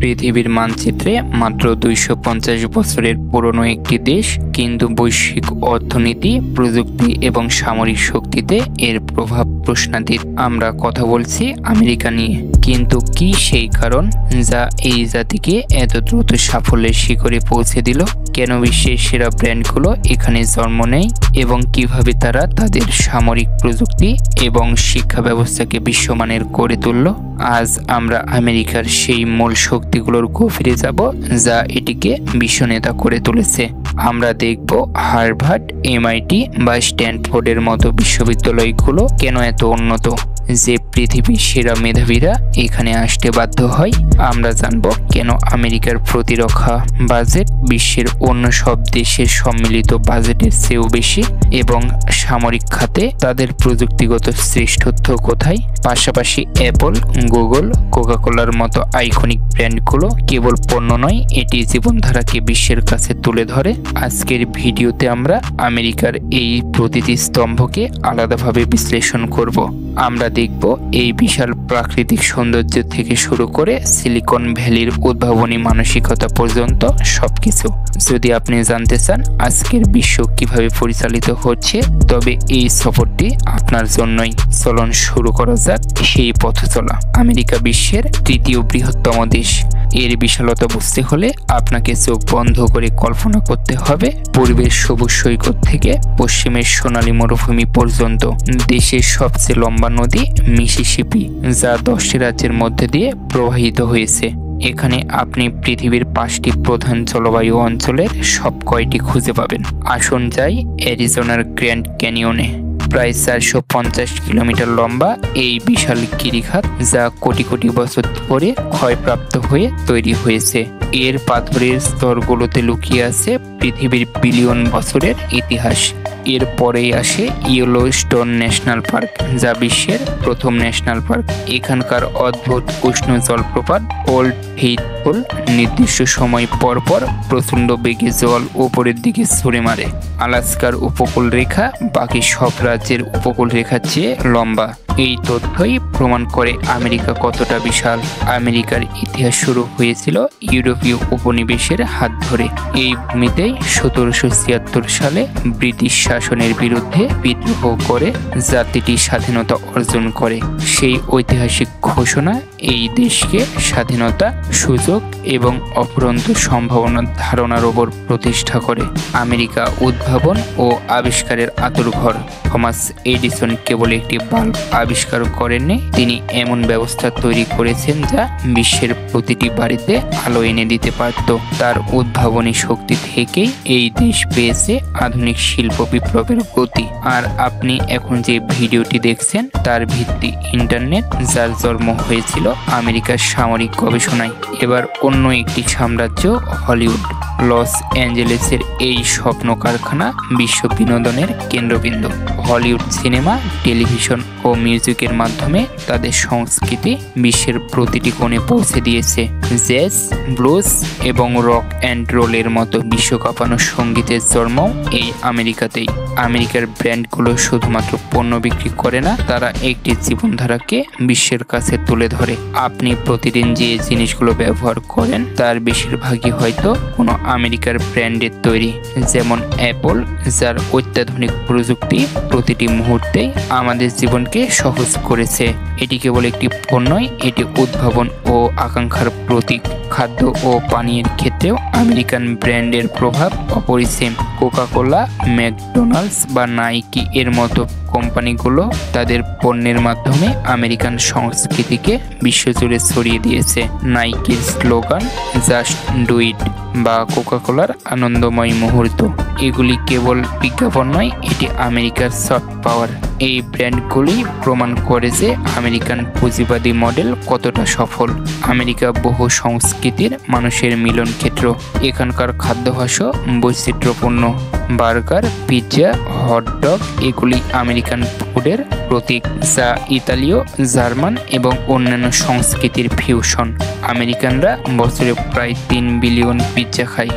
পৃথিবীর মানচিত্রে মাত্র 250 বছরের পুরনো একটি দেশ, কিন্তু বৈশ্বিক অর্থনীতি, প্রযুক্তি এবং সামরিক শক্তিতে এর প্রভাব প্রশ্নাতীত। আমরা কথা বলছি আমেরিকা নিয়ে। কিন্তু কি সেই কারণ যা এই জাতিকে এত দ্রুত সাফল্যের শিখরে পৌঁছে দিল? কেন বিশ্বের সেরা ব্র্যান্ডগুলো এখানে জন্ম নেয় এবং কিভাবে তারা তাদের সামরিক প্রযুক্তি এবং শিক্ষা ব্যবস্থাকে বিশ্বমানের করে তুলল? আজ আমরা আমেরিকার সেই মূল শক্তিগুলোর গভীরে যাব যা এটিকে বিশ্বনেতা করে তুলেছে। আমরা দেখব হার্ভার্ড, MIT বা স্ট্যানফোর্ডের মতো বিশ্ববিদ্যালয়গুলো কেন এত উন্নত, যে পৃথিবীর সেরা মেধাবীরা এখানে আসতে বাধ্য হয়। আমরা জানব কেন আমেরিকার প্রতিরক্ষা বাজেট বিশ্বের অন্য সব দেশের সম্মিলিত বাজেটের চেয়েও বেশি এবং সামরিক খাতে তাদের প্রযুক্তিগত শ্রেষ্ঠত্ব কোথায়। পাশাপাশি অ্যাপল, গুগল, কোকাকোলার মতো আইকনিক ব্র্যান্ডগুলো কেবল পণ্য নয়, এটি জীবনধারাকে বিশ্বের কাছে তুলে ধরে। আজকের ভিডিওতে আমরা আমেরিকার এই প্রতিটি স্তম্ভকে আলাদাভাবে বিশ্লেষণ করব। আমরা দেখব এই বিশাল প্রাকৃতিক সৌন্দর্য থেকে শুরু করে সিলিকন ভ্যালির উদ্ভাবনী মানসিকতা পর্যন্ত সবকিছু। যদি আপনি জানতে চান আজকের বিশ্ব কিভাবে পরিচালিত হচ্ছে, তবে এই সফরটি আপনার জন্যই। চলুন শুরু করা যাক সেই পথ চলা। আমেরিকা বিশ্বের তৃতীয় বৃহত্তম দেশ। এর বিশালতা বুঝতে হলে আপনাকে চোখ বন্ধ করে কল্পনা করতে হবে পূর্বের সবুজ সৈকত থেকে পশ্চিমের সোনালী মরুভূমি পর্যন্ত। দেশের সবচেয়ে লম্বা নদী মিসিসিপি, যা 10টি রাজ্যের মধ্যে দিয়ে প্রবাহিত হয়েছে। এখানে আপনি পৃথিবীর 5টি প্রধান জলবায়ু অঞ্চলের সব কয়টি খুঁজে পাবেন। আসুন যাই অ্যারিজোনার গ্র্যান্ড ক্যানিয়নে। প্রায় 450 কিলোমিটার লম্বা এই বিশাল গিরিখাত, যা কোটি কোটি বছর ধরে ক্ষয়প্রাপ্ত হয়ে তৈরি হয়েছে। এর পাথরের স্তরগুলোতে লুকিয়ে আছে পৃথিবীর বিলিয়ন বছরের ইতিহাস। এর পরেই আসে ইয়েলোস্টোন ন্যাশনাল পার্ক, যা বিশ্বের প্রথম ন্যাশনাল পার্ক। এখানকার অদ্ভুত উষ্ণ জলপ্রপাত ওল্ড ফেইথফুল নির্দিষ্ট সময় পর পর প্রচণ্ড বেগে জল উপরের দিকে ছুঁড়ে মারে। আলাস্কার উপকূল রেখা বাকি সব রাজ্যের উপকূল রেখার চেয়ে লম্বা। এই তথ্যই প্রমাণ করে আমেরিকা কতটা বিশাল। আমেরিকার ইতিহাস শুরু হয়েছিল ইউরোপীয় উপনিবেশের হাত ধরে। এই ভূমিতেই 1776 সালে ব্রিটিশ শাসনের বিরুদ্ধে বিদ্রোহ করে জাতিটি স্বাধীনতা অর্জন করে। সেই ঐতিহাসিক ঘোষণা এই দেশকে স্বাধীনতা, সুযোগ এবং অফুরন্ত সম্ভাবনার ধারণার ওপর প্রতিষ্ঠা করে। আমেরিকা উদ্ভাবন ও আবিষ্কারের আঁতুড়ঘর। থমাস এডিসন কেবল একটি বাল্ব আবিষ্কার করেননি, তিনি এমন ব্যবস্থা তৈরি করেছেন যা বিশ্বের প্রতিটি বাড়িতে আলো এনে দিতে পারত। তার উদ্ভাবনী শক্তি থেকেই এই দেশ পেয়েছে আধুনিক শিল্প বিপ্লবের গতি। আর আপনি এখন যে ভিডিওটি দেখছেন তার ভিত্তি ইন্টারনেট, যার জন্ম হয়েছিল আমেরিকার সামরিক গবেষণায়। এবার অন্য একটি সাম্রাজ্য, হলিউড। লস অ্যাঞ্জেলেসের এই স্বপ্ন কারখানা বিশ্ব বিনোদনের কেন্দ্রবিন্দু। হলিউড সিনেমা, টেলিভিশন ও মিউজিকের মাধ্যমে তাদের সংস্কৃতি বিশ্বের প্রতিটি কোণে পৌঁছে দিয়েছে। জ্যাজ, ব্লুজ এবং রক অ্যান্ড রোলের মতো বিশ্বকাপানো সঙ্গীতের জন্ম এই আমেরিকাতেই। আমেরিকার ব্র্যান্ডগুলো শুধুমাত্র পণ্য বিক্রি করে না, তারা একটি জীবনধারাকে বিশ্বের কাছে তুলে ধরে। আপনি প্রতিদিন যে জিনিসগুলো ব্যবহার করেন তার বেশিরভাগই হয়তো কোনো আমেরিকার ব্র্যান্ডের তৈরি, যেমন অ্যাপল, যার অত্যাধুনিক প্রযুক্তি প্রতিটি মুহূর্তেই আমাদের জীবনকে সহজ করেছে। এটি কেবল একটি পণ্যই, এটি উদ্ভাবন ও আকাঙ্ক্ষার প্রতীক। খাদ্য ও পানীয়ের ক্ষেত্রেও আমেরিকান ব্র্যান্ডের প্রভাব অপরিসীম। কোকাকোলা, ম্যাকডোনাল্ডস বা নাইকি এর মতো কোম্পানিগুলো তাদের পণ্যের মাধ্যমে আমেরিকান সংস্কৃতিকে বিশ্বজুড়ে ছড়িয়ে দিয়েছে। নাইকির স্লোগান জাস্ট ডু ইট বা কোকাকোলার আনন্দময় মুহূর্ত, এগুলি কেবল বিজ্ঞাপন নয়, এটি আমেরিকার সফট পাওয়ার। এই ব্র্যান্ডগুলি প্রমাণ করে যে আমেরিকান পুঁজিবাদী মডেল কতটা সফল। আমেরিকা বহু সংস্কৃতির মানুষের মিলন ক্ষেত্র। এখানকার খাদ্যাভ্যাসও বৈচিত্র্যপূর্ণ। বার্গার, পিৎজা, হটডগ এগুলি আমেরিকান ফুডের প্রতীক, যা ইতালীয়, জার্মান এবং অন্যান্য সংস্কৃতির ফিউশন। আমেরিকানরা বছরে প্রায় 3 বিলিয়ন পিৎজা খায়।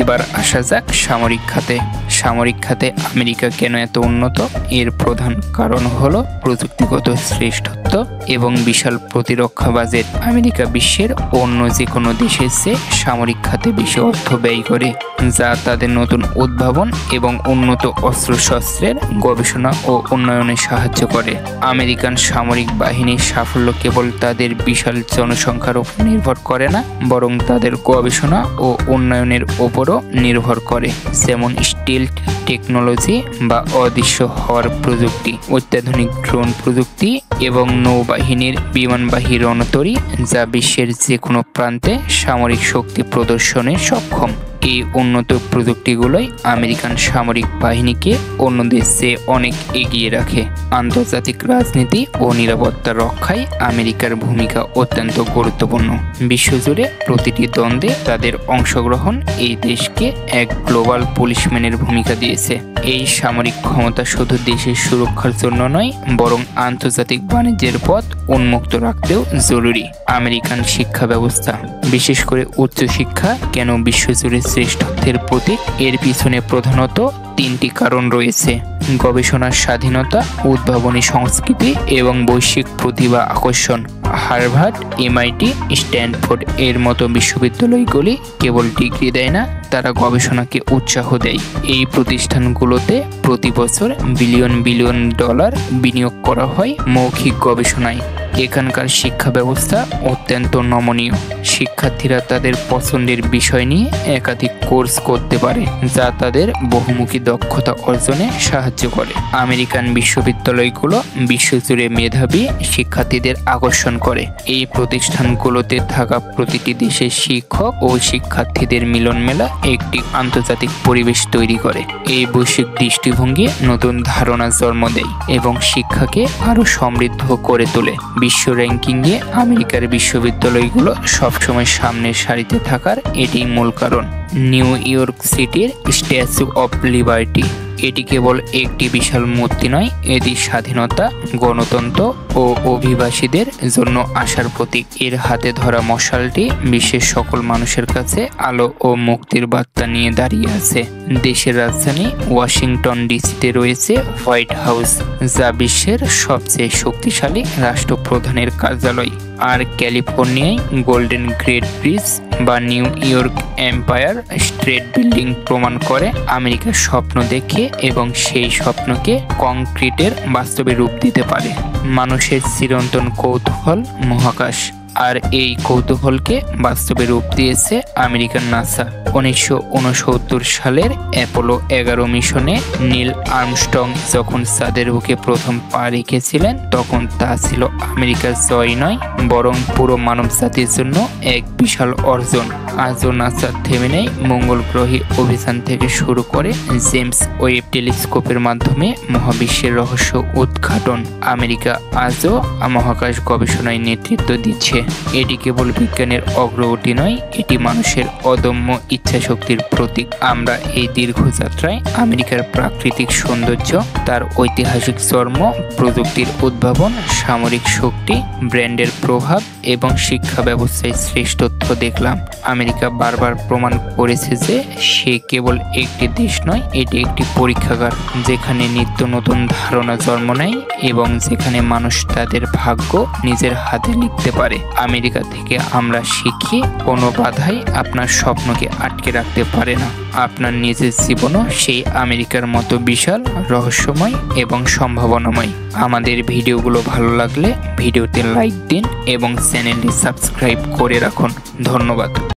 এবার আসা যাক সামরিক খাতে। সামরিক খাতে আমেরিকা কেন এত উন্নত? এর প্রধান কারণ হলো প্রযুক্তিগত শ্রেষ্ঠত্ব এবং বিশাল প্রতিরক্ষা বাজেট। আমেরিকা বিশ্বের অন্য যে কোনো দেশের চেয়ে সামরিক খাতে বেশি অর্থ ব্যয় করে, যা তাদের নতুন উদ্ভাবন এবং উন্নত অস্ত্রশস্ত্রের গবেষণা ও উন্নয়নে সাহায্য করে। আমেরিকান সামরিক বাহিনীর সাফল্য কেবল তাদের বিশাল জনসংখ্যার উপর নির্ভর করে না, বরং তাদের গবেষণা ও উন্নয়নের উপরও নির্ভর করে, যেমন স্টিলথ টেকনোলজি বা অদৃশ্য হওয়ার প্রযুক্তি, অত্যাধুনিক ড্রোন প্রযুক্তি এবং নৌবাহিনীর বিমানবাহী রণতরী, যা বিশ্বের যে কোনো প্রান্তে সামরিক শক্তি প্রদর্শনে সক্ষম। এই উন্নত প্রযুক্তিগুলোই আমেরিকান সামরিক বাহিনীকে অন্য দেশের চেয়ে অনেক এগিয়ে রাখে। আন্তর্জাতিক রাজনীতি ও নিরাপত্তা রক্ষায় আমেরিকার ভূমিকা অত্যন্ত গুরুত্বপূর্ণ। বিশ্বজুড়ে প্রতিটি দ্বন্দ্বে তাদের অংশগ্রহণ এই দেশকে এক গ্লোবাল পুলিশম্যানের ভূমিকা দিয়েছে। এই সামরিক ক্ষমতা শুধু দেশের সুরক্ষার জন্য নয়, বরং আন্তর্জাতিক বাণিজ্যের পথ উন্মুক্ত রাখতেও জরুরি। আমেরিকান শিক্ষা ব্যবস্থা, বিশেষ করে উচ্চশিক্ষা, কেন বিশ্বজুড়ে শ্রেষ্ঠত্বের প্রতীক? এর পিছনে প্রধানত তিনটি কারণ রয়েছে: গবেষণার স্বাধীনতা, উদ্ভাবনী সংস্কৃতি এবং বৈশ্বিক প্রতিভা আকর্ষণ। হার্ভার্ড, MIT, স্ট্যানফোর্ড এর মতো বিশ্ববিদ্যালয়গুলি কেবল ডিগ্রি দেয় না, তারা গবেষণাকে উৎসাহ দেয়। এই প্রতিষ্ঠানগুলোতে প্রতি বছর বিলিয়ন বিলিয়ন ডলার বিনিয়োগ করা হয় মৌখিক গবেষণায়। এখানকার শিক্ষা ব্যবস্থা অত্যন্ত নমনীয়। শিক্ষার্থীরা তাদের পছন্দের বিষয় নিয়ে একাধিক কোর্স করতে পারে, যা তাদের বহুমুখী দক্ষতা অর্জনে সাহায্য করে। আমেরিকান বিশ্ববিদ্যালয়গুলো বিশ্বজুড়ে মেধাবী শিক্ষার্থীদের আকর্ষণ করে। এই প্রতিষ্ঠানগুলোতে থাকা প্রতিটি দেশের শিক্ষক ও শিক্ষার্থীদের মিলন মেলা একটি আন্তর্জাতিক পরিবেশ তৈরি করে। এই বৈশ্বিক দৃষ্টিভঙ্গি নতুন ধারণা জন্ম দেয় এবং শিক্ষাকে আরও সমৃদ্ধ করে তোলে। বিশ্ব র্যাঙ্কিংয়ে আমেরিকার বিশ্ববিদ্যালয়গুলো সবসময় সামনের সারিতে থাকার এটি মূল কারণ। নিউ ইয়র্ক সিটির স্ট্যাচু অফ লিবার্টি, এটি কেবল একটি বিশাল মূর্তি নয়, এটি স্বাধীনতা, গণতন্ত্র ও অভিবাসীদের জন্য আশার প্রতীক। এর হাতে ধরা মশালটি বিশ্বের সকল মানুষের কাছে আলো ও মুক্তির বার্তা নিয়ে দাঁড়িয়ে আছে। দেশের রাজধানী ওয়াশিংটন ডিসিতে রয়েছে হোয়াইট হাউস, যা বিশ্বের সবচেয়ে শক্তিশালী রাষ্ট্রপ্রধানের কার্যালয়। আর ক্যালিফোর্নিয়ায় গোল্ডেন গেট ব্রিজ বা new York empire state building প্রমাণ করে আমেরিকার স্বপ্ন দেখে এবং সেই স্বপ্নকে কংক্রিটের বাস্তবে রূপ দিতে পারে। মানুষের চিরন্তন কৌতূহল মহাকাশ, আর এই কৌতূহলকে বাস্তবে রূপ দিয়েছে আমেরিকান নাসা। 1969 সালের অ্যাপোলো 11 মিশনে নীল আর্মস্ট্রং যখন চাঁদের বুকে প্রথম পা রেখেছিলেন, তখন তা ছিল আমেরিকার জয় নয়, বরং পুরো মানবজাতির জন্য এক বিশাল অর্জন। আজও নাসা থেমে নেই মঙ্গল গ্রহে অভিযান থেকে শুরু করে জেমস ওয়েব টেলিস্কোপের মাধ্যমে মহাবিশ্বের রহস্য উদ্ঘাটন। আমেরিকা আজও মহাকাশ গবেষণায় নেতৃত্ব দিচ্ছে। এটি কেবল বিজ্ঞানের অগ্রগতি নয়, এটি মানুষের অদম্য ইচ্ছাশক্তির প্রতীক। আমরা এই দীর্ঘ যাত্রায় আমেরিকার প্রাকৃতিক সৌন্দর্য, তার ঐতিহাসিক জন্ম, প্রযুক্তির উদ্ভাবন, সামরিক শক্তি, ব্র্যান্ডের প্রভাব এবং শিক্ষা ব্যবস্থায় শ্রেষ্ঠত্ব দেখলাম। আমেরিকা বারবার প্রমাণ করেছে যে সে কেবল একটি দেশ নয়, এটি একটি পরীক্ষাগার, যেখানে নিত্য নতুন ধারণা জন্ম নেয় এবং যেখানে মানুষ তাদের ভাগ্য নিজের হাতে লিখতে পারে। আমেরিকা থেকে আমরা শিখি, কোনো বাধাই আপনার স্বপ্নকে আটকে রাখতে পারে না। আপনার নিজের জীবনও সেই আমেরিকার মতো বিশাল, রহস্যময় এবং সম্ভাবনাময়। আমাদের ভিডিওগুলো ভালো লাগলে ভিডিওতে লাইক দিন এবং চ্যানেলটি সাবস্ক্রাইব করে রাখুন। ধন্যবাদ।